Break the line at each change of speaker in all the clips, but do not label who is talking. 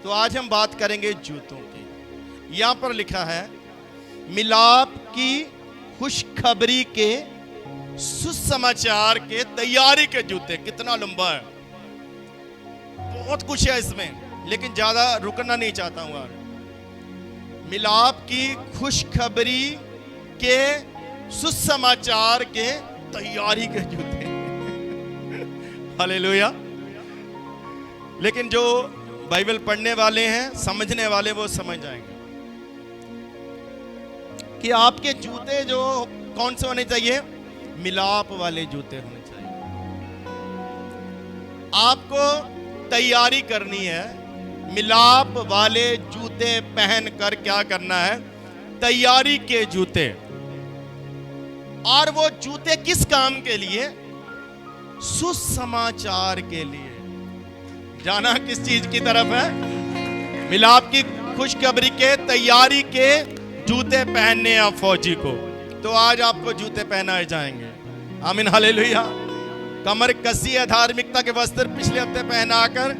तो आज हम बात करेंगे जूतों की। यहां पर लिखा है मिलाप की खुशखबरी के सुसमाचार के तैयारी के जूते। कितना लंबा है, बहुत कुछ है इसमें, लेकिन ज्यादा रुकना नहीं चाहता हूं आज। मिलाप की खुशखबरी के सुसमाचार के तैयारी के जूते। हालेलुया। लेकिन जो बाइबल पढ़ने वाले हैं, समझने वाले, वो समझ जाएंगे कि आपके जूते जो कौन से होने चाहिए, मिलाप वाले जूते होने चाहिए। आपको तैयारी करनी है, मिलाप वाले जूते पहनकर क्या करना है, तैयारी के जूते। और वो जूते किस काम के लिए, सुसमाचार के लिए। जाना किस चीज की तरफ है, मिलाप की खुशखबरी के तैयारी के जूते पहनने हैं फौजी को। तो आज आपको जूते पहनाए जाएंगे। आमीन हालेलुया। कमर कसी है धार्मिकता के वस्त्र पिछले हफ्ते पहनाकर,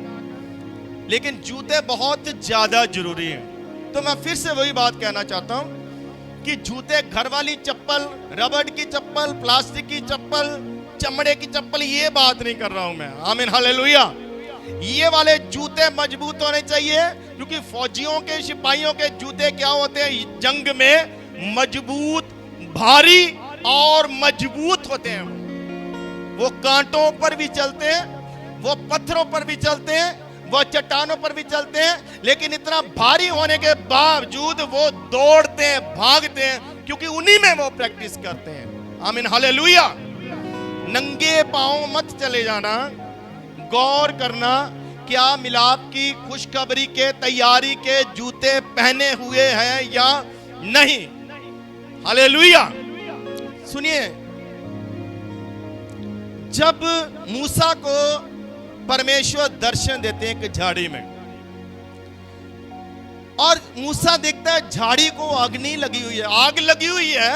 लेकिन जूते बहुत ज्यादा जरूरी हैं। तो मैं फिर से वही बात कहना चाहता हूं कि जूते घर वाली चप्पल, रबड़ की चप्पल, प्लास्टिक की चप्पल, चमड़े की चप्पल, ये बात नहीं कर रहा हूं मैं। आमीन हालेलुया। ये वाले जूते मजबूत होने चाहिए, क्योंकि फौजियों के, सिपाहियों के जूते क्या होते हैं, जंग में मजबूत, भारी और मजबूत होते हैं। वो कांटों पर भी चलते हैं, वो पत्थरों पर भी चलते हैं, वो चट्टानों पर भी चलते हैं, लेकिन इतना भारी होने के बावजूद वो दौड़ते हैं, भागते हैं, क्योंकि उन्हीं में वो प्रैक्टिस करते हैं। आमीन हालेलुया। नंगे पांव मत चले जाना, गौर करना, क्या मिलाप की खुशखबरी के तैयारी के जूते पहने हुए हैं या नहीं। हालेलुया। सुनिए, जब मूसा को परमेश्वर दर्शन देते हैं एक झाड़ी में, और मूसा देखता है झाड़ी को अग्नि लगी हुई है, आग लगी हुई है,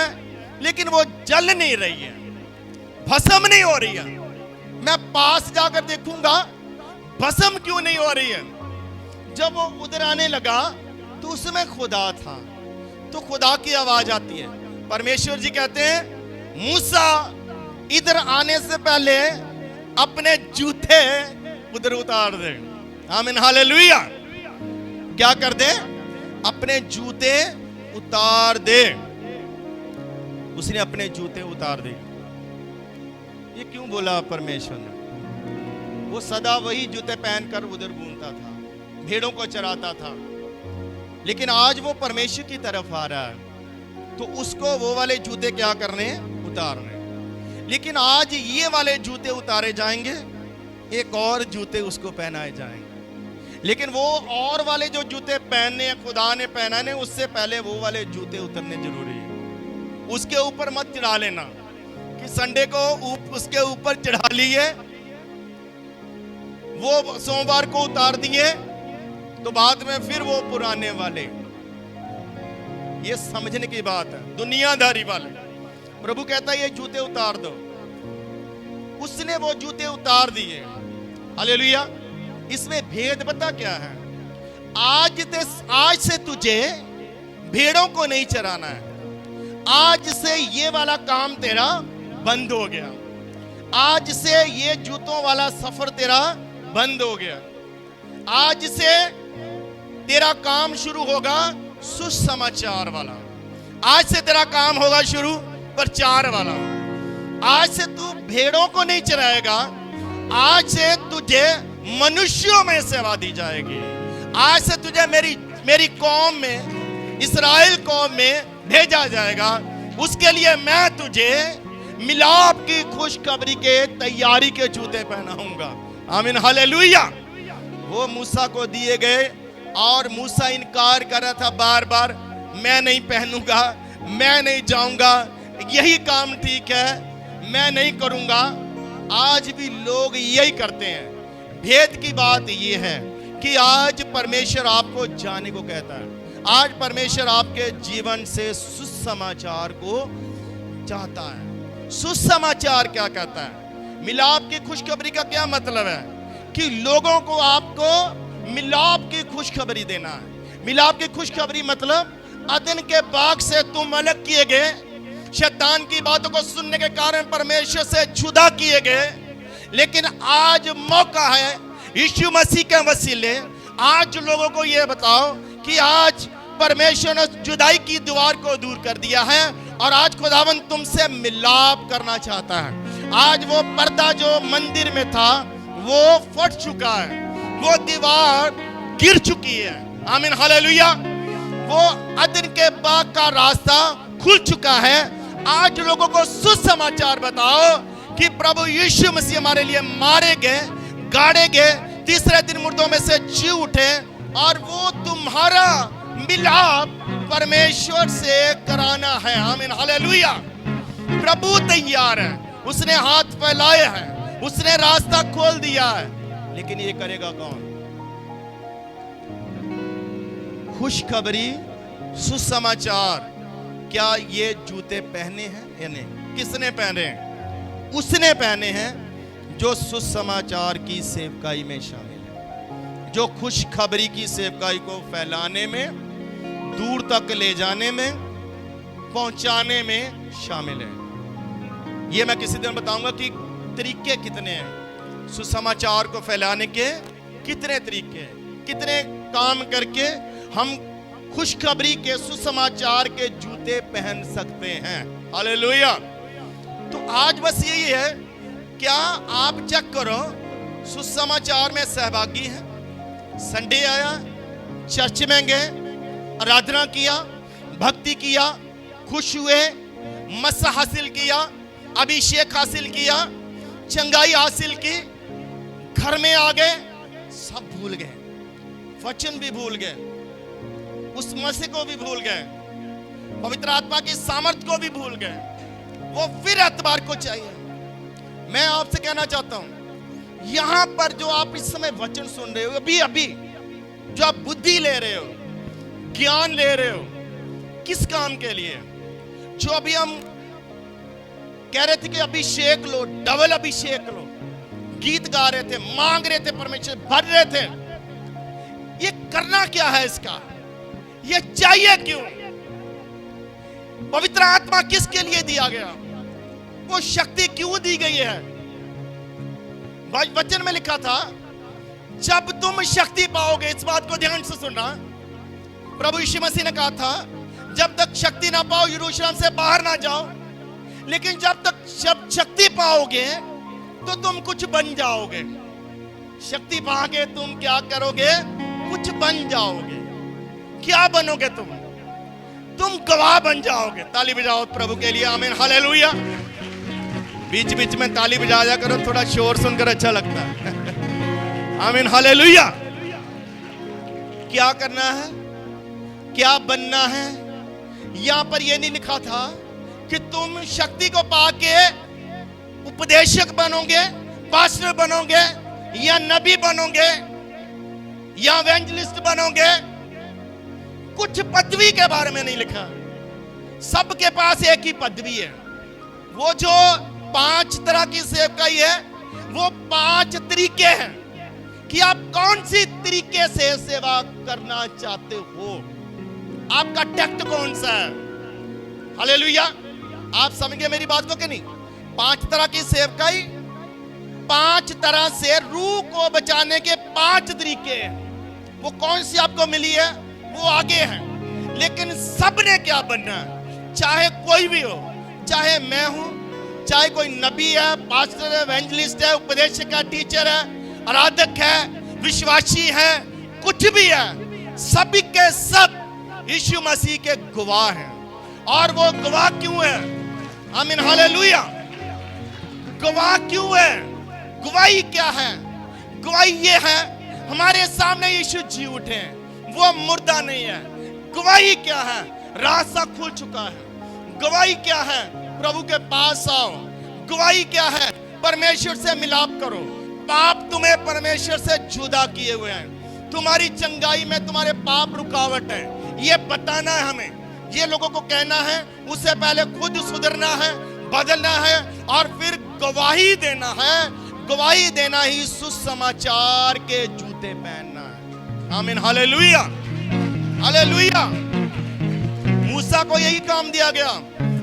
लेकिन वो जल नहीं रही है, भस्म नहीं हो रही है। मैं पास जाकर देखूंगा भस्म क्यों नहीं हो रही है। जब वो उधर आने लगा तो उसमें खुदा था। तो खुदा की आवाज आती है, परमेश्वर जी कहते हैं मूसा इधर आने से पहले अपने जूते उधर उतार दे। आमीन हालेलुया। क्या कर दे, अपने जूते उतार दे। उसने अपने जूते उतार दे। ये क्यों बोला परमेश्वर ने? वो सदा वही जूते पहनकर उधर घूमता था, भेड़ों को चराता था, लेकिन आज वो परमेश्वर की तरफ आ रहा है, तो उसको वो वाले जूते क्या करने, उतारने। लेकिन आज ये वाले जूते उतारे जाएंगे, एक और जूते उसको पहनाए जाएंगे। लेकिन वो और वाले जो जूते पहनने हैं, खुदा ने पहनाने, उससे पहले वो वाले जूते उतरने जरूरी है। उसके ऊपर मत चढ़ा लेना कि संडे को उसके ऊपर चढ़ा लिए, वो सोमवार को उतार दिए, तो बाद में फिर वो पुराने वाले। ये समझने की बात है, दुनियादारी वाले। प्रभु कहता है ये जूते उतार दो। उसने वो जूते उतार दिए। हालेलुया। इसमें भेद पता क्या है, आज से तुझे भेड़ों को नहीं चराना है। आज से ये वाला काम तेरा बंद हो गया। आज से ये जूतों वाला सफर तेरा बंद हो गया। आज से तेरा काम शुरू होगा सुसमाचार वाला। आज से तेरा काम होगा शुरू प्रचार वाला। आज से तू भेड़ों को नहीं चराएगा, आज से तुझे मनुष्यों में सेवा दी जाएगी। आज से तुझे मेरी कौम में, इस्राएल कौम में भेजा जाएगा। उसके लिए मैं तुझे मिलाप की खुशखबरी के तैयारी के जूते पहनाऊंगा। आमीन हालेलुया। वो मूसा को दिए गए, और मूसा इनकार कर रहा था बार बार, मैं नहीं पहनूंगा, मैं नहीं जाऊंगा, यही काम ठीक है, मैं नहीं करूंगा। आज भी लोग यही करते हैं। भेद की बात ये है कि आज परमेश्वर आपको जाने को कहता है। आज परमेश्वर आपके जीवन से सुसमाचार को चाहता है। सुसमाचार क्या कहता है? मिलाप की खुशखबरी का क्या मतलब है? कि लोगों को आपको मिलाप की खुशखबरी देना है। मिलाप की खुशखबरी मतलब अदन के बाग से तुम अलग किए गए, शैतान की बातों को सुनने के कारण परमेश्वर से जुदा किए गए, लेकिन आज मौका है यीशु मसीह के वसीले आज लोगों को यह बताओ कि आज परमेश्वर ने जुदाई की दीवार को दूर कर दिया है और आज खुदावंद तुमसे मिलाप करना चाहता है। आज वो पर्दा जो मंदिर में था वो फट चुका है, वो दीवार गिर चुकी है। आमीन हालेलुया। वो अदन के बाग का रास्ता खुल चुका है। आज लोगों को सुसमाचार बताओ कि प्रभु यीशु मसीह हमारे लिए मारे गए, गाड़े गए, तीसरे दिन मुर्दों में से जी उठे और वो तुम्हारा मिलाप परमेश्वर से कराना है। आमीन हालेलुया। प्रभु तैयार है, उसने हाथ फैलाए हैं, उसने रास्ता खोल दिया है, लेकिन ये करेगा कौन? खुशखबरी, सुसमाचार। क्या ये जूते पहने हैं या नहीं? किसने पहने हैं? उसने पहने हैं जो सुसमाचार की सेवकाई में शामिल है, जो खुशखबरी की सेवकाई को फैलाने में, दूर तक ले जाने में, पहुंचाने में शामिल है। ये मैं किसी दिन बताऊंगा कि तरीके कितने हैं सुसमाचार को फैलाने के, कितने तरीके हैं, कितने काम करके हम खुशखबरी के, सुसमाचार के जूते पहन सकते हैं। हालेलुया। तो आज बस यही है, क्या आप चेक करो सुसमाचार में सहभागी हैं? संडे आया, चर्च में गए, आराधना किया, भक्ति किया, खुश हुए, मसा हासिल किया, अभिषेक हासिल किया, चंगाई हासिल की, घर में आ गए, सब भूल गए, वचन भी भूल गए, उस मसीह को भी भूल गए, पवित्र आत्मा की सामर्थ को भी भूल गए, वो फिर एतबार को चाहिए। मैं आपसे कहना चाहता हूं, यहां पर जो आप इस समय वचन सुन रहे हो, अभी जो आप बुद्धि ले रहे हो, ज्ञान ले रहे हो, किस काम के लिए? जो अभी हम कह रहे थे कि अभिषेक लो, डबल अभिषेक लो, गीत गा रहे थे, मांग रहे थे, परमेश्वर भर रहे थे, ये करना क्या है? इसका ये चाहिए क्यों? पवित्र आत्मा किसके लिए दिया गया? वो शक्ति क्यों दी गई है? वचन में लिखा था, जब तुम शक्ति पाओगे, इस बात को ध्यान से सुनना, प्रभु यीशु मसीह ने कहा था, जब तक शक्ति ना पाओ यरूशलेम से बाहर ना जाओ, लेकिन जब शक्ति पाओगे तो तुम कुछ बन जाओगे। शक्ति पाके तुम क्या करोगे? कुछ बन जाओगे। क्या बनोगे तुम गवाह बन जाओगे। ताली बजाओ प्रभु के लिए। आमीन हालेलुया। बीच बीच में ताली बजाया करो, थोड़ा शोर सुनकर अच्छा लगता है। आमीन हालेलुया। क्या करना है? क्या बनना है? यहां पर यह नहीं लिखा था कि तुम शक्ति को पाके उपदेशक बनोगे, पास्टर बनोगे, या नबी बनोगे, या एवेंजलिस्ट बनोगे। कुछ पदवी के बारे में नहीं लिखा। सबके पास एक ही पदवी है। वो जो 5 तरह की सेवकाई है, वो 5 तरीके हैं कि आप कौन सी तरीके से सेवा करना चाहते हो। आपका टैक्ट कौन सा है? हालेलुया। आप समझ गए मेरी बात को कि नहीं? 5 तरह की सेवकाई, 5 तरह से रूह को बचाने के 5 तरीके हैं। वो कौन सी आपको मिली है वो आगे है, लेकिन सबने क्या बनना है? चाहे कोई भी हो, चाहे मैं हूं, चाहे कोई नबी है, पास्टर है, एवेंजलिस्ट है, उपदेशक है, टीचर है, आराधक है, विश्वासी है, कुछ भी है, सभी के सब यीशु मसीह के गवाह हैं। और वो गवाह क्यों है? आमीन हालेलुया। गवाह क्यों है? गवाही क्या है? गवाही ये है, हमारे सामने यीशु जी उठे हैं, वो मुर्दा नहीं है। गवाही क्या है? रास्ता खुल चुका है। गवाही क्या है? प्रभु के पास आओ। गवाही क्या है? परमेश्वर से मिलाप करो। पाप तुम्हें परमेश्वर से जुदा किए हुए हैं। तुम्हारी चंगाई में तुम्हारे पाप रुकावट है, ये बताना है हमें, ये लोगों को कहना है। उससे पहले खुद सुधरना है, बदलना है, और फिर गवाही देना है। गवाही देना ही सुसमाचार के जूते पहनना है। आमीन, हालेलुया, हालेलुया। मूसा को यही काम दिया गया।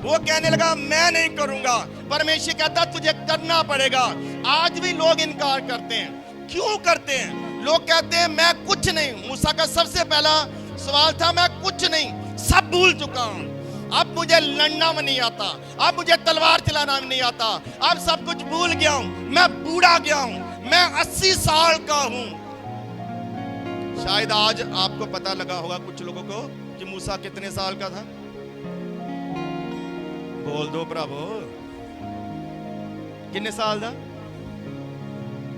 वो कहने लगा मैं नहीं करूंगा। परमेश्वर कहता तुझे करना पड़ेगा। आज भी लोग इनकार करते हैं। क्यों करते हैं? लोग कहते हैं मैं कुछ नहीं। मूसा का सबसे पहला सवाल था मैं कुछ नहीं, सब भूल चुका हूं। अब मुझे लड़ना भी नहीं आता, अब मुझे तलवार चलाना भी नहीं आता, अब सब कुछ भूल गया हूं, मैं बूढ़ा गया हूं, मैं 80 साल का हूं। शायद आज आपको पता लगा होगा कुछ लोगों को कि मूसा कितने साल का था। बोल दो प्रभु, कितने साल था?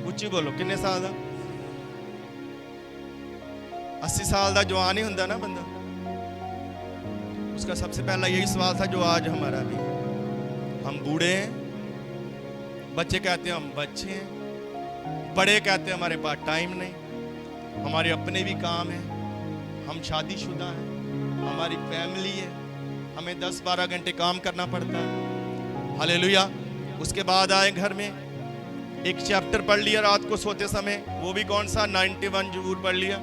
ऊंची बोलो, कितने साल था? 80 साल का जवान ही हुंदा ना बंदा। उसका सबसे पहला यही सवाल था जो आज हमारा भी। हम बूढ़े हैं, बच्चे कहते हैं हम बच्चे हैं, बड़े कहते हैं हमारे पास टाइम नहीं, हमारे अपने भी काम हैं, हम शादीशुदा हैं, हमारी फैमिली है, हमें 10-12 घंटे काम करना पड़ता है। हालेलुया। उसके बाद आए घर में, एक चैप्टर पढ़ लिया रात को सोते समय, वो भी कौन सा? 91 जरूर पढ़ लिया,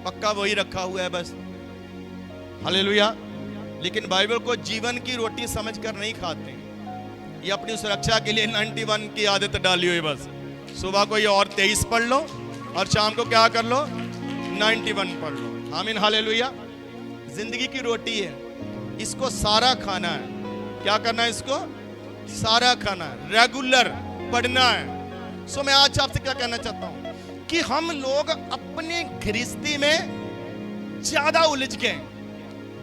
पक्का वही रखा हुआ है बस। हालेलुया। लेकिन बाइबल को जीवन की रोटी समझकर नहीं खाते। ये अपनी सुरक्षा के लिए 91 की आदत डाली हुई बस। सुबह को ये और 23 पढ़ लो और शाम को क्या कर लो? 91 पढ़ लो। आमीन, हालेलुया। जिंदगी की रोटी है, इसको सारा खाना है। क्या करना है? इसको सारा खाना है, रेगुलर पढ़ना है। सो मैं आज आपसे क्या कहना चाहता हूं कि हम लोग अपनी गृहस्थी में ज्यादा उलझ गए,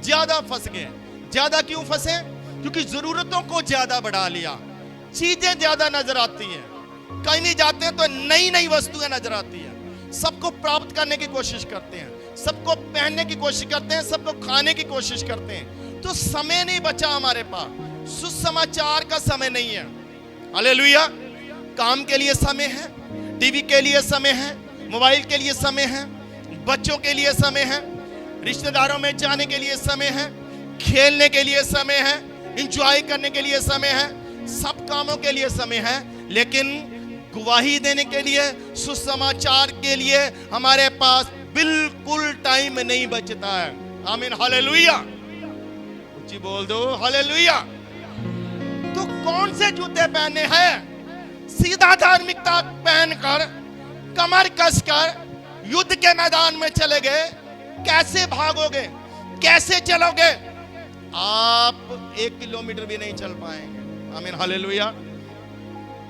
ज्यादा फंस गए। ज्यादा क्यों फंसे? क्योंकि जरूरतों को ज्यादा बढ़ा लिया, चीजें ज्यादा नजर आती हैं। कहीं नहीं जाते हैं तो नई नई वस्तुएं नजर आती हैं। सबको प्राप्त करने की कोशिश करते हैं, सबको पहनने की कोशिश करते हैं, सबको खाने की कोशिश करते हैं। तो समय नहीं बचा हमारे पास, सुसमाचार का समय नहीं है। हालेलुया। काम के लिए समय है, टीवी के लिए समय है, मोबाइल के लिए समय है, बच्चों के लिए समय है, रिश्तेदारों में जाने के लिए समय है, खेलने के लिए समय है, एंजॉय करने के लिए समय है, सब कामों के लिए समय है। लेकिन गवाही देने के लिए, सुसमाचार के लिए हमारे पास बिल्कुल टाइम नहीं बचता है। आमीन, हालेलुया। ऊंची बोल दो, हालेलुया। तो कौन से जूते पहने हैं? सीधा धार्मिकता पहनकर, कमर कसकर युद्ध के मैदान में चले गए। कैसे भागोगे? कैसे चलोगे? आप 1 किलोमीटर भी नहीं चल पाएंगे। आमीन, हालेलुया।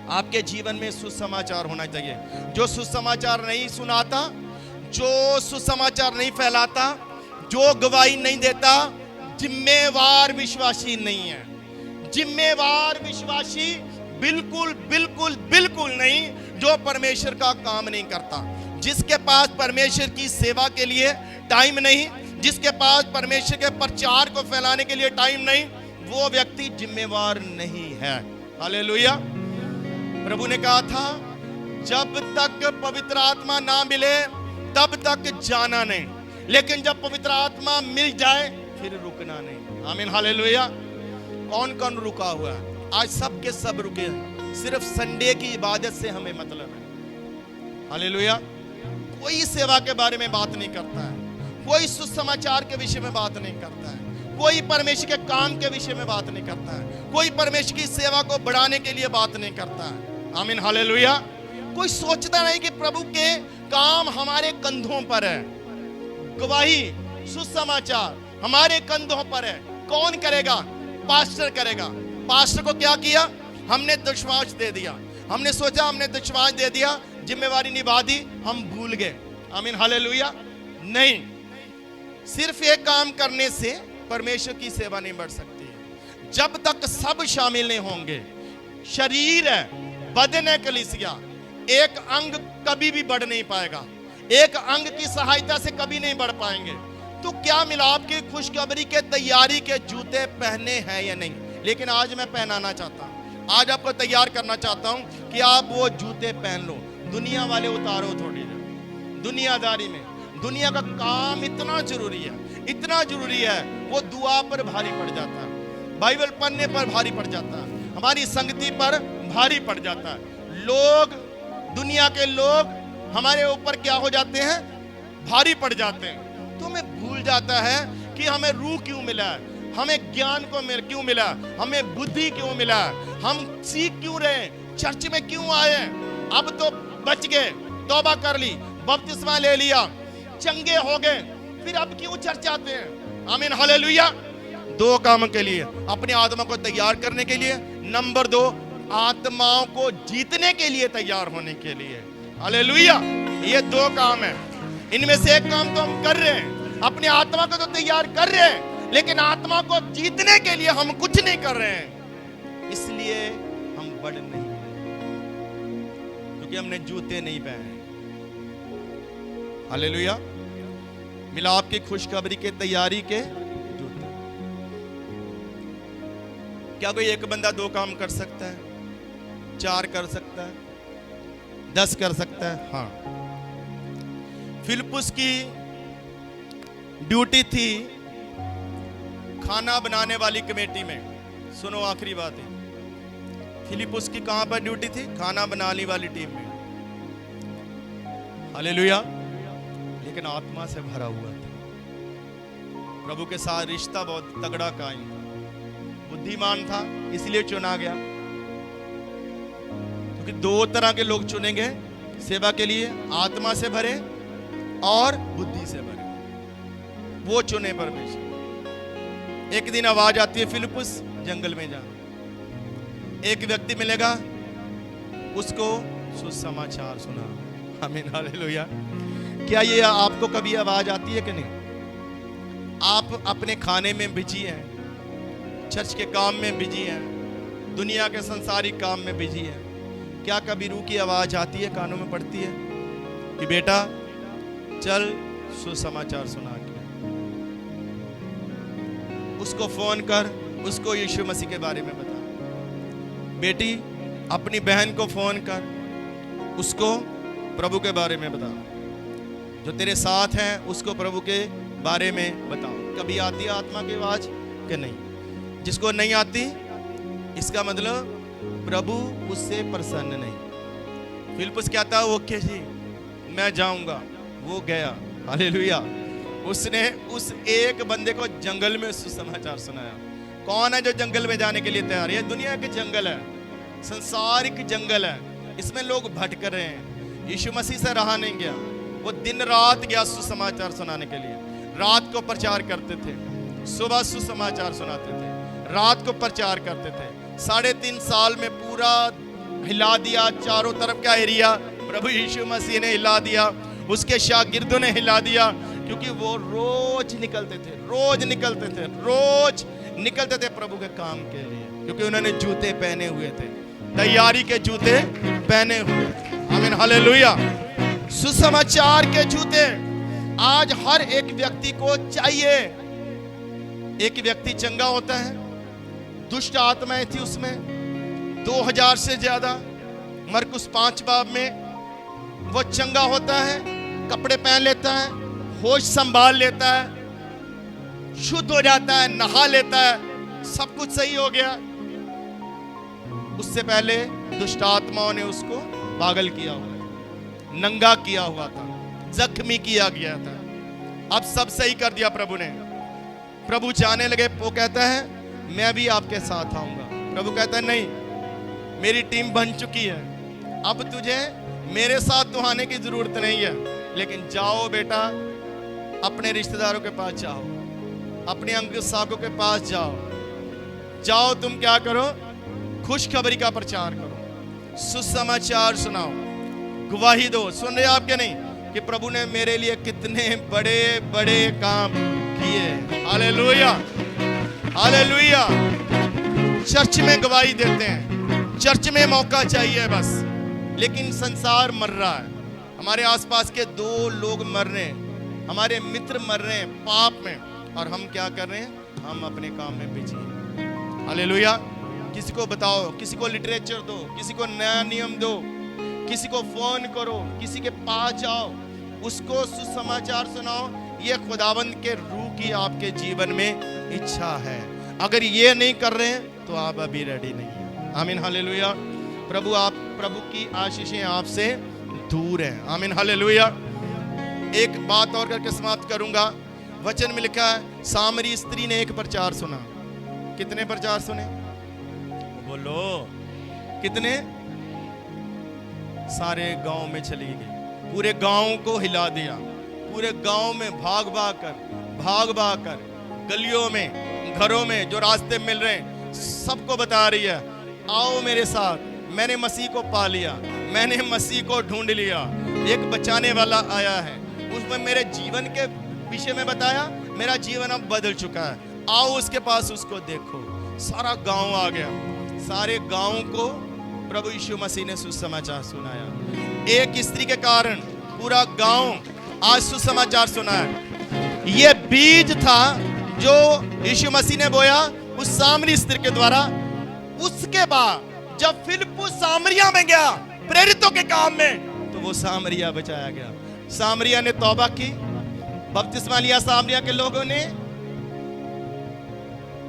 आपके जीवन में सुसमाचार होना चाहिए। जो सुसमाचार नहीं सुनाता, जो सुसमाचार नहीं फैलाता, जो गवाही नहीं देता, जिम्मेवार विश्वासी नहीं है। जिम्मेवार विश्वासी बिल्कुल बिल्कुल बिल्कुल नहीं, जो परमेश्वर का काम नहीं करता। जिसके पास परमेश्वर की सेवा के लिए टाइम नहीं, जिसके पास परमेश्वर के प्रचार को फैलाने के लिए टाइम नहीं, वो व्यक्ति जिम्मेवार नहीं है। हालेलुया। प्रभु ने कहा था जब तक पवित्र आत्मा ना मिले तब तक जाना नहीं, लेकिन जब पवित्र आत्मा मिल जाए फिर रुकना नहीं। आमीन, हालेलुया। कौन कौन रुका हुआ है? आज सब के सब रुके हैं। सिर्फ संडे की इबादत से हमें मतलब है। हालेलुया। कोई सेवा के बारे में बात नहीं करता है, कोई सुसमाचार के विषय में बात नहीं करता है, कोई परमेश्वर के काम के विषय में बात नहीं करता है, कोई परमेश्वर की सेवा को बढ़ाने के लिए बात नहीं करता है। आमीन, हालेलुया। कोई सोचता नहीं कि प्रभु के काम हमारे कंधों पर है, गवाही सुसमाचार हमारे कंधों पर है। कौन करेगा? पास्टर करेगा। पास्टर को क्या किया? हमने विश्वास दे दिया, हमने सोचा हमने विश्वास दे दिया, जिम्मेवारी निभा दी, हम भूल गए। आमीन, हालेलुया। नहीं, सिर्फ एक काम करने से परमेश्वर की सेवा नहीं बढ़ सकती है। जब तक सब शामिल नहीं होंगे, शरीर है, बदन है कलीसिया, एक अंग कभी भी बढ़ नहीं पाएगा। एक अंग की सहायता से कभी नहीं बढ़ पाएंगे। तो क्या मिला? आपकी खुशखबरी के तैयारी के जूते पहने हैं या नहीं? लेकिन आज मैं पहनाना चाहता हूं, आज आपको तैयार करना चाहता हूं कि आप वो जूते पहन लो। दुनिया वाले उतारो थोड़ी देर। दुनियादारी में, दुनिया का काम इतना जरूरी है, इतना जरूरी है, वो दुआ पर भारी पड़ जाता है, बाइबल पढ़ने पर भारी पड़ जाता है, हमारी संगति पर भारी पड़ जाता है। लोग, दुनिया के लोग हमारे ऊपर क्या हो जाते हैं? भारी पड़ जाते हैं। तो हमें भूल जाता है कि हमें रूह क्यों मिला है, हमें ज्ञान क्यों मिला, हमें बुद्धि क्यों मिला, हम सीख क्यों रहे, चर्च में क्यों आए। अब तो बच गए, तौबा कर ली, बपतिस्मा ले लिया, चंगे हो गए, फिर अब क्यों चर्च आते हैं। आमीन हालेलुया। दो काम के लिए, अपनी आत्मा को तैयार करने के लिए, नंबर 2 आत्माओं को जीतने के लिए तैयार होने के लिए। हालेलुया। ये 2 काम है। इनमें से एक काम तो हम कर रहे हैं, अपनी आत्मा को तो तैयार कर रहे हैं, लेकिन आत्मा को जीतने के लिए हम कुछ नहीं कर रहे हैं। इसलिए हम बढ़ नहीं रहे, क्योंकि हमने जूते नहीं पहने। हालेलुया। मिलाप की खुशखबरी के तैयारी के जूते। क्या कोई एक बंदा 2 काम कर सकता है, 4 कर सकता है, 10 कर सकता है? हाँ। फिलिप्पुस की ड्यूटी थी खाना बनाने वाली कमेटी में। सुनो आखिरी बात है, फिलिप्पुस की कहां पर ड्यूटी थी? खाना बनाने वाली टीम में। हालेलुया। लेकिन आत्मा से भरा हुआ था, प्रभु के साथ रिश्ता बहुत तगड़ा कायम था, बुद्धिमान था, इसलिए चुना गया। क्योंकि 2 तरह के लोग चुनेंगे सेवा के लिए, आत्मा से भरे और बुद्धि से भरे। वो चुने परमेश्वर। एक दिन आवाज आती है, फिलिप्पुस जंगल में जा। एक व्यक्ति मिलेगा, उसको सुसमाचार सुना। आमीन हालेलुया। क्या ये आपको कभी आवाज आती है कि नहीं? आप अपने खाने में बिजी हैं, चर्च के काम में बिजी हैं, दुनिया के संसारिक काम में बिजी हैं। क्या कभी रूह की आवाज आती है, कानों में पड़ती है कि बेटा चल सुसमाचार सुना के? उसको फोन कर, उसको यीशु मसीह के बारे में बता। बेटी अपनी बहन को फोन कर, उसको प्रभु के बारे में बता। जो तेरे साथ हैं उसको प्रभु के बारे में बताओ। कभी आती है आत्मा की आवाज कि नहीं? जिसको नहीं आती, इसका मतलब प्रभु उससे प्रसन्न नहीं। फिलिप्पुस कहता है ओके जी मैं जाऊंगा, वो गया। हालेलुया। उसने उस एक बंदे को जंगल में सुसमाचार सुनाया। कौन है जो जंगल में जाने के लिए तैयार? ये दुनिया के जंगल है, संसारिक जंगल है, इसमें लोग भटक रहे हैं। यीशु मसीह से रहा नहीं गया, वो दिन रात गया सुसमाचार सुनाने के लिए। रात को प्रचार करते थे, सुबह सुसमाचार सुनाते थे, रात को प्रचार करते थे। 3.5 साल में पूरा हिला दिया, चारों तरफ का एरिया प्रभु यीशु मसीह ने हिला दिया, उसके शागिर्दों ने हिला दिया। क्योंकि वो रोज निकलते थे, रोज निकलते थे, रोज निकलते थे प्रभु के काम के लिए, क्योंकि उन्होंने जूते पहने हुए थे, तैयारी के जूते पहने हुए। आमीन हालेलुया। सुसमाचार के जूते आज हर एक व्यक्ति को चाहिए। एक व्यक्ति चंगा होता है, दुष्ट आत्माएं थी उसमें 2000 से ज्यादा। मरकुस 5 बाब में वो चंगा होता है, कपड़े पहन लेता है, होश संभाल लेता है, शुद्ध हो जाता है, नहा लेता है, सब कुछ सही हो गया। उससे पहले दुष्ट आत्माओं ने उसको पागल किया हुआ था, नंगा किया हुआ था, जख्मी किया गया था। अब सब सही कर दिया प्रभु ने। प्रभु जाने लगे, वो कहता है मैं भी आपके साथ आऊंगा। प्रभु कहता है नहीं, मेरी टीम बन चुकी है, अब तुझे मेरे साथ तो आने की जरूरत नहीं है, लेकिन जाओ बेटा अपने रिश्तेदारों के पास जाओ, अपने अंग साकों के पास जाओ, जाओ तुम क्या करो, खुशखबरी का प्रचार करो, सुसमाचार सुनाओ, गवाही दो। सुन रहे आपके नहीं कि प्रभु ने मेरे लिए कितने बड़े बड़े काम किए। Hallelujah hallelujah. चर्च में गवाही देते हैं, चर्च में मौका चाहिए बस, लेकिन संसार मर रहा है। हमारे आसपास के 2 लोग मर रहे हैं, हमारे मित्र मर रहे हैं पाप में, और हम क्या कर रहे हैं? हम अपने काम में बिजी हैं। हालेलुया। किसी को बताओ, किसी को लिटरेचर दो, किसी को नया नियम दो, किसी को फोन करो, किसी के पास जाओ, उसको सुसमाचार सुनाओ। ये खुदावंद के रूह की आपके जीवन में इच्छा है। अगर ये नहीं कर रहे हैं तो आप अभी रेडी नहीं है। आमीन हालेलुया। प्रभु की आशीषें आपसे दूर हैं। आमीन हालेलुया। एक बात और करके समाप्त करूंगा। वचन में लिखा है सामरी स्त्री ने एक प्रचार सुना। कितने प्रचार सुने? बोलो कितने? सारे गांव में चली गई, पूरे गांव को हिला दिया। पूरे गांव में भाग भाग कर गलियों में, घरों में जो रास्ते मिल रहे हैं सबको बता रही है आओ मेरे साथ, मैंने मसीह को पा लिया, मैंने मसीह को ढूंढ लिया, एक बचाने वाला आया है। उसमें मेरे जीवन के विषय में बताया, मेरा जीवन अब बदल चुका है, आओ उसके पास, उसको देखो। सारा गांव आ गया, सारे गांव को प्रभु यीशु मसीह ने सुसमाचार सुनाया। एक स्त्री के कारण पूरा गांव आज सुसमाचार सुना है। यह बीज था जो यीशु मसीह ने बोया उस सामरी स्त्री के द्वारा। उसके बाद जब फिलिप्पुस सामरिया में गया प्रेरितों के काम में, तो वो सामरिया बचाया गया। सामरिया ने तौबा की, बपतिस्मा लिया। सामरिया के लोगों ने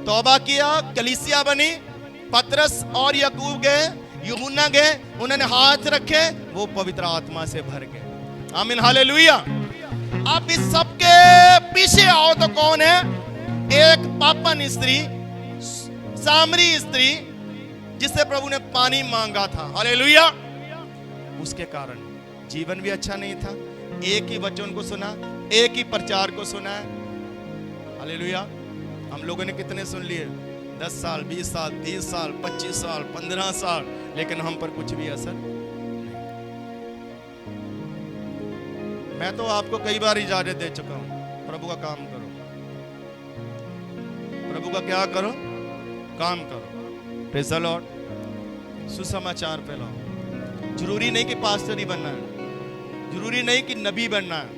तौबा किया, कलीसिया बनी। पतरस और याकूब गए, यूहन्ना गए, उन्होंने हाथ रखे, वो पवित्र आत्मा से भर गए। आमीन, हालेलुया। अब इस सब के पीछे आओ तो कौन है? एक पापन स्त्री, सामरी स्त्री, जिससे प्रभु ने पानी मांगा था। हालेलुया। उसके कारण जीवन भी अच्छा नहीं था। एक ही वचन को सुना, एक ही प्रचार को सुना है। हालेलुया। हम लोगों ने कितने सुन लिए? 10 साल, 20 साल, 30 साल, 25 साल, 15 साल, लेकिन हम पर कुछ भी असर नहीं। मैं तो आपको कई बार इजाजत दे चुका हूं, प्रभु का काम करो। प्रभु का क्या करो? काम करो। Praise the Lord. सुसमाचार फैलाओ। जरूरी नहीं कि पास्टर ही बनना है, जरूरी नहीं कि नबी बनना है,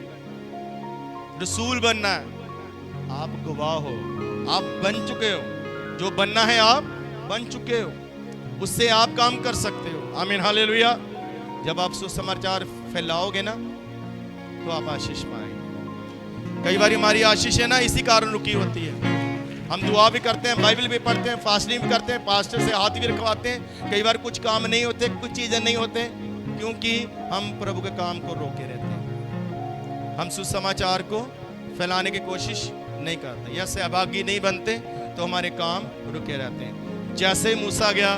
रसूल बनना है। आप गवाह हो, आप बन चुके हो। जो बनना है आप बन चुके हो, उससे आप काम कर सकते हो। आमीन, हालेलुया। जब आप सुसमाचार फैलाओगे ना तो आप आशीष पाएंगे। कई बार हमारी आशीष है ना इसी कारण रुकी होती है। हम दुआ भी करते हैं, बाइबल भी पढ़ते हैं, फास्टिंग भी करते हैं, पास्टर से हाथ भी रखवाते हैं। कई बार कुछ काम नहीं होते, कुछ चीजें नहीं होते, क्योंकि हम प्रभु के काम को रोके रहते हैं। हम सुसमाचार को फैलाने की कोशिश नहीं करते या सहभागी नहीं बनते, तो हमारे काम रुके रहते हैं। जैसे मूसा गया,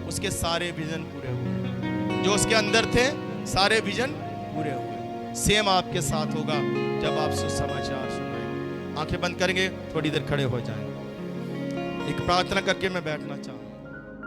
उसके सारे विजन पूरे हुए, जो उसके अंदर थे सारे विजन पूरे हुए। सेम आपके साथ होगा जब आप सुसमाचार सुनेंगे। आंखें बंद करेंगे, थोड़ी देर खड़े हो जाएं। एक प्रार्थना करके मैं बैठना चाहूँ।